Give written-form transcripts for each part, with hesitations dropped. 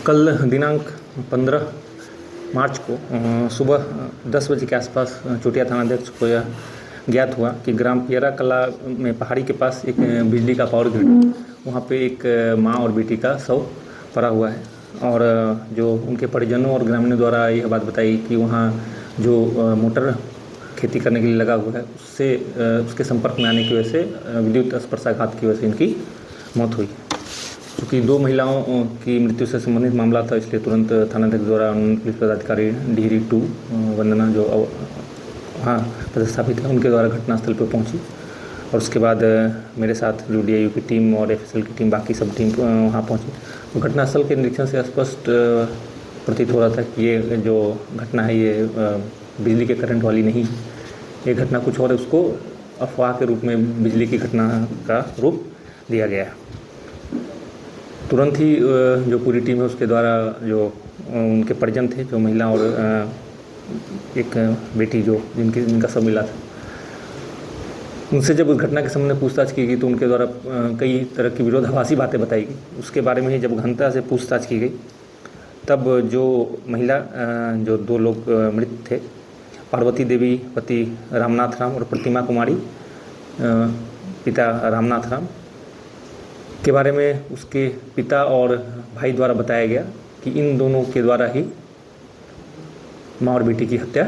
कल दिनांक 15 मार्च को सुबह 10 बजे के आसपास चोटिया थानाध्यक्ष को यह ज्ञात हुआ कि ग्राम पियरा कला में पहाड़ी के पास एक बिजली का पावर ग्रिड, वहाँ पे एक माँ और बेटी का शव पड़ा हुआ है। और जो उनके परिजनों और ग्रामीणों द्वारा यह बात बताई कि वहाँ जो मोटर खेती करने के लिए लगा हुआ है उससे उसके संपर्क में आने की वजह से विद्युत स्पर्शाघात की वजह से इनकी मौत हुई। क्योंकि 2 महिलाओं की मृत्यु से संबंधित मामला था, इसलिए तुरंत थानाध्यक्ष द्वारा पुलिस पदाधिकारी डिहरी 2 वंदना जो वहाँ पदस्थापित है उनके द्वारा घटनास्थल पर पहुँची। और उसके बाद मेरे साथ जो DIU की टीम और FSL की टीम, बाकी सब टीम वहाँ पहुँची। तो घटनास्थल के निरीक्षण से स्पष्ट प्रतीत हो रहा था कि ये जो घटना है ये बिजली के करंट वाली नहीं, ये घटना कुछ और है। उसको अफवाह के रूप में बिजली की घटना का रूप दिया गया। तुरंत ही जो पूरी टीम है उसके द्वारा जो उनके परिजन थे, जो महिला और एक बेटी जो जिनका सब मिला था, उनसे जब उस घटना के संबंध में पूछताछ की गई तो उनके द्वारा कई तरह की विरोधाभासी बातें बताई गई। उसके बारे में ही जब गहनता से पूछताछ की गई तब जो महिला जो 2 लोग मृत थे, पार्वती देवी पति रामनाथ राम और प्रतिमा कुमारी पिता रामनाथ राम के बारे में उसके पिता और भाई द्वारा बताया गया कि इन दोनों के द्वारा ही माँ और बेटी की हत्या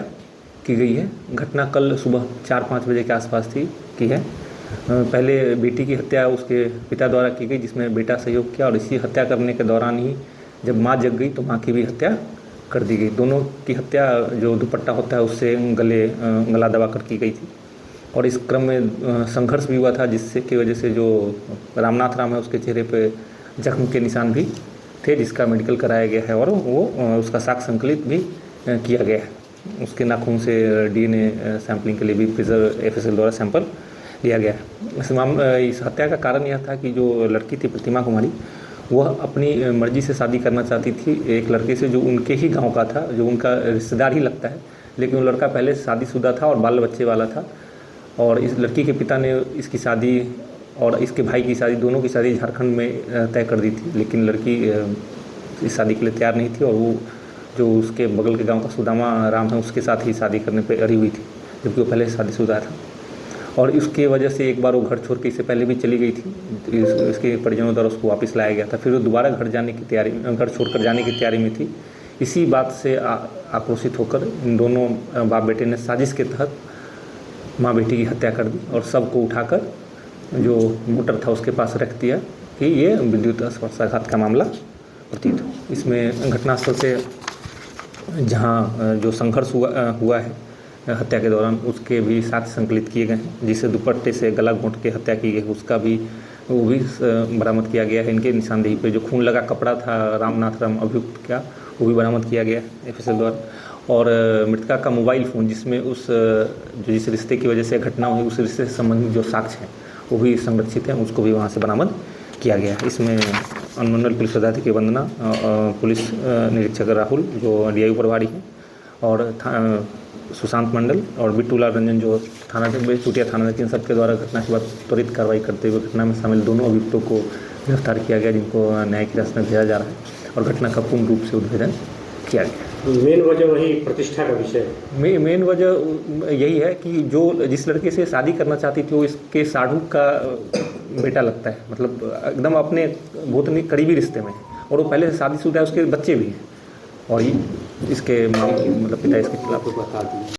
की गई है। घटना कल सुबह 4-5 बजे के आसपास की है। पहले बेटी की हत्या उसके पिता द्वारा की गई, जिसमें बेटा सहयोग किया, और इसी हत्या करने के दौरान ही जब माँ जग गई तो माँ की भी हत्या कर दी गई। दोनों की हत्या जो दुपट्टा होता है उससे गला दबा कर की गई थी। और इस क्रम में संघर्ष भी हुआ था, जिससे की वजह से जो रामनाथ राम है उसके चेहरे पे जख्म के निशान भी थे, जिसका मेडिकल कराया गया है और वो उसका साक्ष्य संकलित भी किया गया है। उसके नाखून से DNA सैंपलिंग के लिए भी FSL द्वारा सैंपल लिया गया है। इस हत्या का कारण यह था कि जो लड़की थी प्रतिमा कुमारी, वह अपनी मर्जी से शादी करना चाहती थी एक लड़के से जो उनके ही गांव का था, जो उनका रिश्तेदार ही लगता है, लेकिन वो लड़का पहले से शादीशुदा था और बाल बच्चे वाला था। और इस लड़की के पिता ने इसकी शादी और इसके भाई की शादी, दोनों की शादी झारखंड में तय कर दी थी, लेकिन लड़की इस शादी के लिए तैयार नहीं थी और वो जो उसके बगल के गांव का सुदामा राम है उसके साथ ही शादी करने पर अड़ी हुई थी, जबकि वो पहले से शादीशुदा था। और इसके वजह से एक बार वो घर छोड़ के इससे पहले भी चली गई थी, इसके परिजनों द्वारा उसको वापस लाया गया था। फिर वो दोबारा घर छोड़कर जाने की तैयारी में थी। इसी बात से आक्रोशित होकर इन दोनों बाप बेटे ने साजिश के तहत माँ बेटी की हत्या कर दी और सबको उठाकर जो मोटर था उसके पास रख दिया कि ये विद्युत स्पर्शाघात का मामला प्रतीत हो। इसमें घटनास्थल से जहाँ जो संघर्ष हुआ है हत्या के दौरान, उसके भी साक्ष्य संकलित किए गए हैं, जिसे दुपट्टे से गला घोंट के हत्या की गई उसका भी वो भी बरामद किया गया है। इनके निशानदेही पे जो खून लगा कपड़ा था रामनाथ राम अभियुक्त का, वो भी बरामद किया गया है FSL द्वारा। और मृतका का मोबाइल फ़ोन, जिसमें जिस रिश्ते की वजह से घटना हुई उस रिश्ते से संबंधित जो साक्ष्य हैं वो भी संरक्षित हैं, उसको भी वहाँ से बरामद किया गया है। इसमें अनुमंडल पुलिस पदाधिकारी वंदना, पुलिस निरीक्षक राहुल जो DIU प्रभारी हैं, और सुशांत मंडल और बिट्टूलाल रंजन जो चोटिया थानाध्यक्ष, इन सबके द्वारा घटना के बाद त्वरित कार्रवाई करते हुए घटना में शामिल दोनों अभियुक्तों को गिरफ्तार किया गया, जिनको न्याय की रास्ते में भेजा जा रहा है और घटना का पूर्ण रूप से उद्भेदन किया गया। मेन वजह वही प्रतिष्ठा का विषय है। मेन वजह यही है कि जो जिस लड़के से शादी करना चाहती थी वो इसके साढ़ू का बेटा लगता है, मतलब एकदम अपने बहुत करीबी रिश्ते में है, और वो पहले से शादीशुदा है, उसके बच्चे भी हैं, और इसके मतलब पिता इसके खिलाफ बता दिए।